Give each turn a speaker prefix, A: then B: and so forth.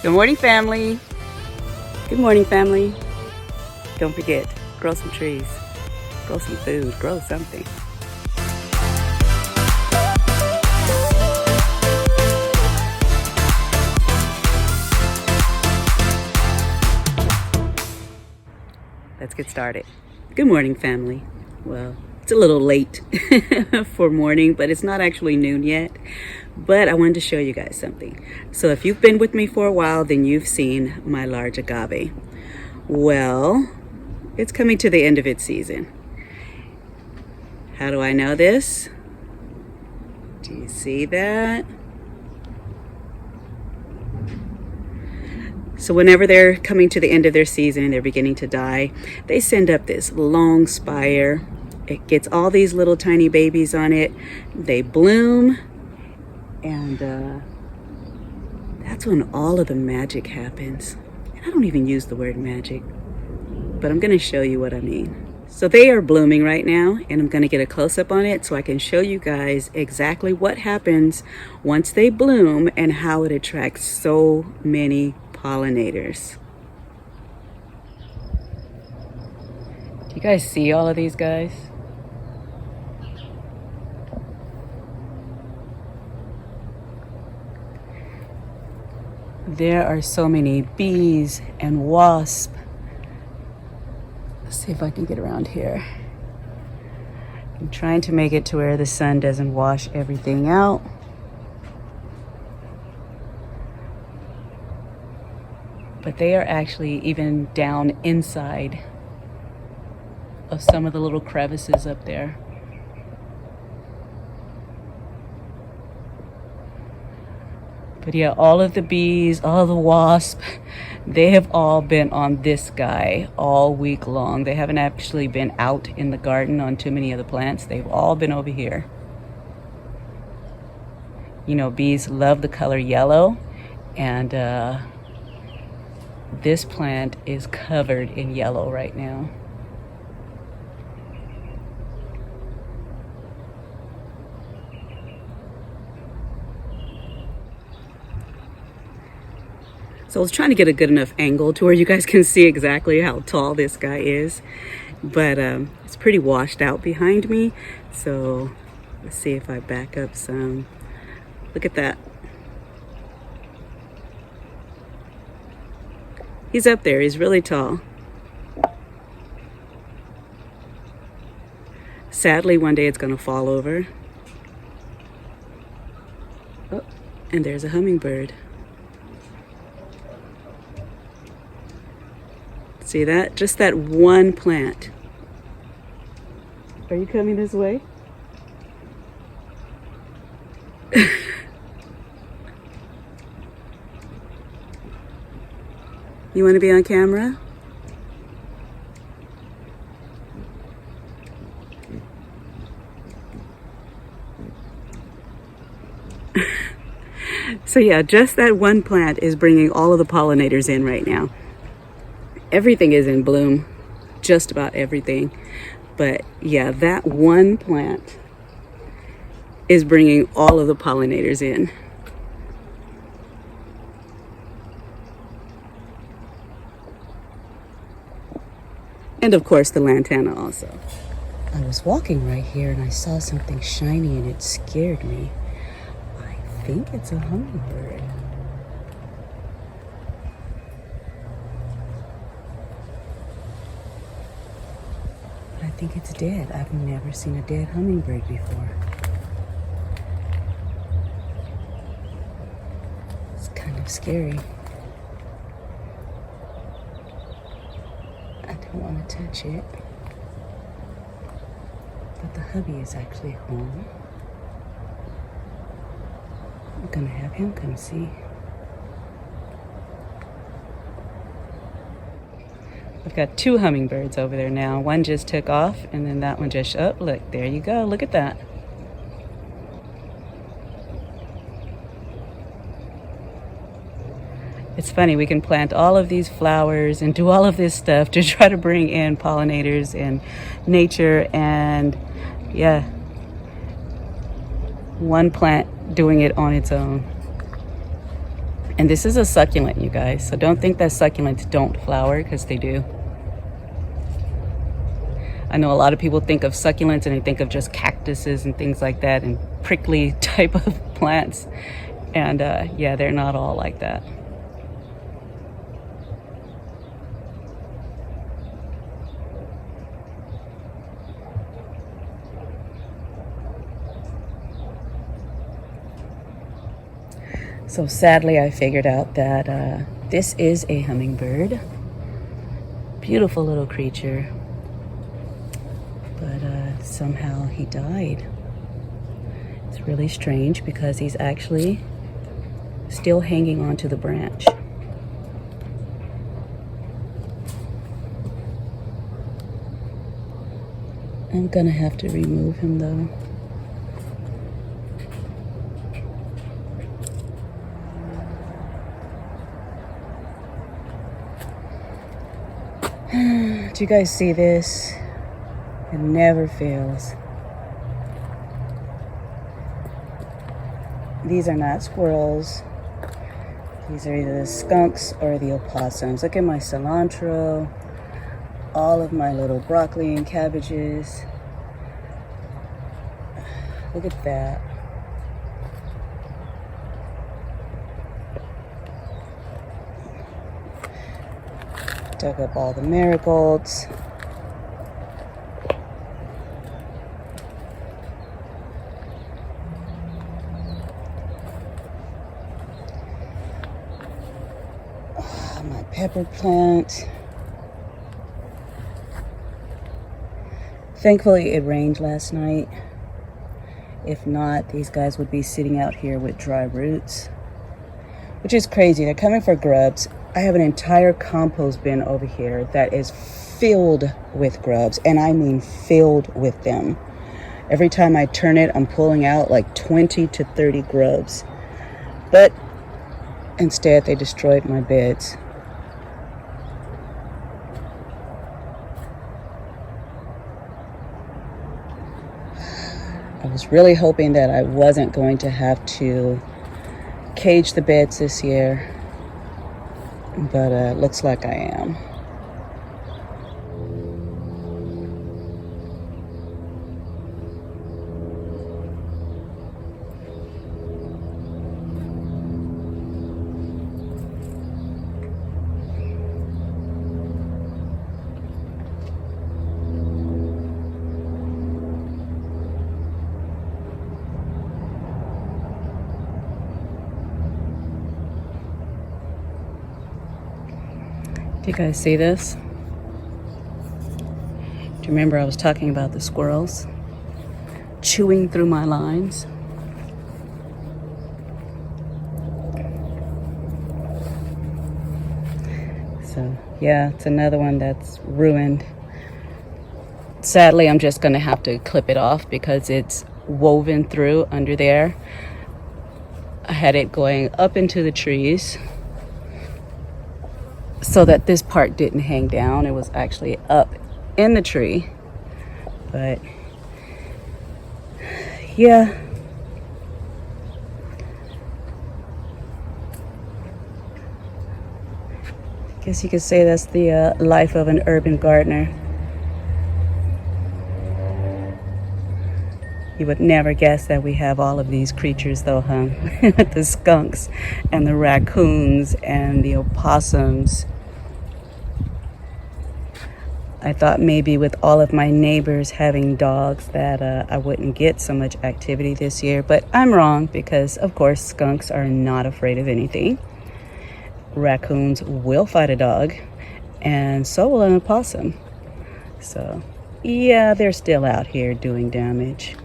A: Good morning, family. Good morning, family. Don't forget, grow some trees, grow some food, grow something. Let's get started. Good morning, family. Well, it's a little late for morning, but it's not actually noon yet. But I wanted to show you guys something. So if you've been with me for a while, then you've seen my large agave. Well, it's coming to the end of its season. How do I know this? Do you see that? So whenever they're coming to the end of their season and they're beginning to die, they send up this long spire. It gets all these little tiny babies on it. They bloom, and that's when all of the magic happens. And I don't even use the word magic, but I'm going to show you what I mean. So they are blooming right now, and I'm going to get a close-up on it so I can show you guys exactly what happens once they bloom and how it attracts so many pollinators. Do you guys see all of these guys? There are so many bees and wasps. Let's see if I can get around here. I'm trying to make it to where the sun doesn't wash everything out. But they are actually even down inside of some of the little crevices up there. But yeah, all of the bees, all the wasps, they have all been on this guy all week long. They haven't actually been out in the garden on too many of the plants. They've all been over here. You know, bees love the color yellow, and this plant is covered in yellow right now. So I was trying to get a good enough angle to where you guys can see exactly how tall this guy is. But it's pretty washed out behind me. So let's see if I back up some. Look at that. He's up there. He's really tall. Sadly, one day it's going to fall over. Oh, and there's a hummingbird. See that? Just that one plant. Are you coming this way? You want to be on camera? So yeah, just that one plant is bringing all of the pollinators in right now. Everything is in bloom, just about everything. But yeah, that one plant is bringing all of the pollinators in. And of course the lantana also. I was walking right here and I saw something shiny and it scared me. I think it's a hummingbird. I think it's dead. I've never seen a dead hummingbird before. It's kind of scary. I don't want to touch it. But the hubby is actually home. I'm gonna have him come see. I've got two hummingbirds over there now. One just took off, and then that one just, oh, look, there you go. Look at that. It's funny, we can plant all of these flowers and do all of this stuff to try to bring in pollinators and nature, and yeah, one plant doing it on its own. And this is a succulent, you guys. So don't think that succulents don't flower, because they do. I know a lot of people think of succulents and they think of just cactuses and things like that and prickly type of plants. And yeah, they're not all like that. So sadly, I figured out that this is a hummingbird. Beautiful little creature. But somehow he died. It's really strange because he's actually still hanging onto the branch. I'm gonna have to remove him though. Do you guys see this? It never fails. These are not squirrels. These are either the skunks or the opossums. Look at my cilantro, all of my little broccoli and cabbages. Look at that. Dug up all the marigolds. My pepper plant. Thankfully, it rained last night. If not, these guys would be sitting out here with dry roots, which is crazy. They're coming for grubs. I have an entire compost bin over here that is filled with grubs, and I mean filled with them. Every time I turn it, I'm pulling out like 20 to 30 grubs. But instead, they destroyed my beds. I was really hoping that I wasn't going to have to cage the beds this year, but looks like I am. Do you guys see this? Do you remember I was talking about the squirrels chewing through my lines? So yeah, it's another one that's ruined. Sadly, I'm just gonna have to clip it off because it's woven through under there. I had it going up into the trees so that this part didn't hang down. It was actually up in the tree. But yeah, I guess you could say that's the life of an urban gardener. You would never guess that we have all of these creatures though, huh? The skunks and the raccoons and the opossums. I thought maybe with all of my neighbors having dogs that I wouldn't get so much activity this year, but I'm wrong because of course skunks are not afraid of anything. Raccoons will fight a dog, and so will an opossum. So yeah, they're still out here doing damage.